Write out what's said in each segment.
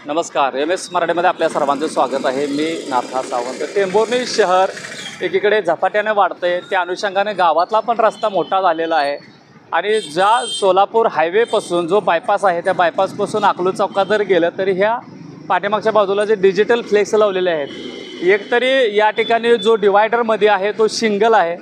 नमस्कार. MS मराठीमध्ये आपल्या सर्वांचं स्वागत आहे. मी नाथा सावंत. टेंभुर्णी शहर एकीकडे झपाट्याने वाढतंय, त्या अनुषंगाने गावातला पण रस्ता मोठा झालेला आहे आणि ज्या सोलापूर हायवेपासून जो बायपास आहे त्या बायपासपासून अकलूज चौकात जर गेलं तरी ह्या पाठीमागच्या बाजूला जे डिजिटल फ्लेक्स लावलेले आहेत, एकतरी या ठिकाणी जो डिवायडरमध्ये आहे तो सिंगल आहे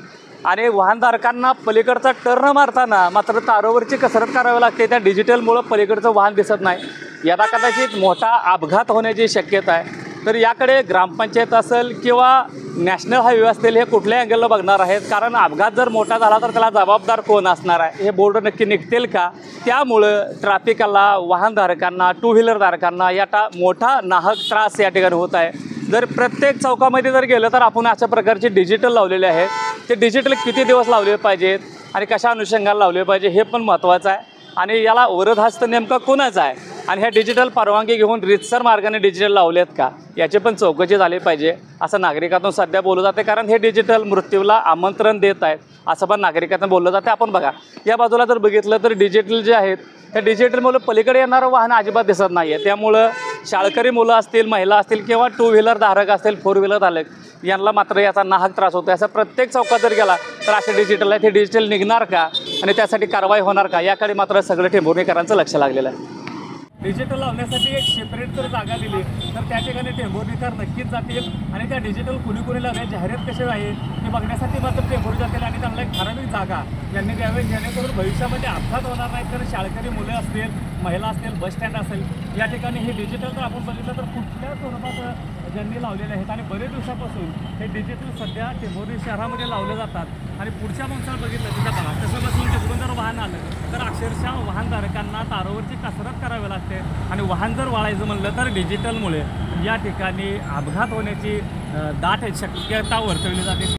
आणि वाहनधारकांना पलीकडचा टर्न मारताना मात्र तारोवरची कसरत करावी लागते. त्या डिजिटलमुळं पलीकडचं वाहन दिसत नाही. याला कदाचित मोठा अपघात होण्याची शक्यता आहे. तर याकडे ग्रामपंचायत असेल किंवा नॅशनल हायवे असतील हे कुठल्या अँगलला बघणार आहेत, कारण अपघात जर मोठा झाला तर त्याला जबाबदार कोण असणार आहे, हे बोर्ड नक्की निघतील का. त्यामुळं ट्रॅफिकला, वाहनधारकांना, टू व्हीलरधारकांना याचा मोठा नाहक त्रास या ठिकाणी होत आहे. जर प्रत्येक चौकामध्ये जर गेलं तर आपण अशा प्रकारचे डिजिटल लावलेले आहेत. ते डिजिटल किती दिवस लावले पाहिजेत आणि कशा अनुषंगाला लावले पाहिजे हे पण महत्त्वाचं आहे. आणि याला वरदहस्त नेमका कोणाचा आहे आणि ह्या डिजिटल परवानगी घेऊन रितसर मार्गाने डिजिटल लावलेत का याची पण चौकशी झाली पाहिजे असं नागरिकातून सध्या बोललं जाते. कारण हे डिजिटल मृत्यूला आमंत्रण देत आहेत असं पण नागरिकातून बोललं जाते. आपण बघा या बाजूला जर बघितलं तर डिजिटल जे आहेत त्या डिजिटलमुळे पलीकडे येणारं वाहन अजिबात दिसत नाही आहे. त्यामुळं शाळकरी मुलं असतील, महिला असतील किंवा टू व्हीलर धारक असतील, फोर व्हीलर धारक यांना मात्र याचा नाहक त्रास होतो. असं प्रत्येक चौकात जर गेला तर असे डिजिटल आहे ते डिजिटल निघणार का आणि त्यासाठी कारवाई होणार का याकडे मात्र सगळं टेंभुर्णीकरांचं लक्ष लागलेलं आहे. डिजिटल लावण्यासाठी एक सेपरेट जर जागा दिली तर त्या ठिकाणी टेंभुर्णीकर नक्कीच जातील आणि त्या डिजिटल कुणी कुणी लावले, जाहिरात कसे आहे हे बघण्यासाठी मात्र टेंभुर्णी जातील आणि त्यांना एक ठराविक जागा यांनी द्यावी, जेणेकरून भविष्यामध्ये अपघात होणार नाहीत. तर शाळकरी मुलं असतील, महिला असतील, बस स्टँड असेल या ठिकाणी हे डिजिटल जर आपण बघितलं तर कुठल्या स्वरूपात ज्यांनी लावलेले आहेत आणि बरेच दिवसापासून हे डिजिटल सध्या टेंभुर्णी शहरामध्ये लावले जातात. आणि पुढच्या माणसाला बघितलं तिथं बघा तसं बसून तिकडून जर वाहन आलं तर अक्षरशः वाहनधारकांना तारोवरची कसरत करावी लागते आणि वाहन जर वाळायचं म्हणलं तर डिजिटलमुळे या ठिकाणी अपघात होण्याची दाट शक्यता वर्तवली जाते.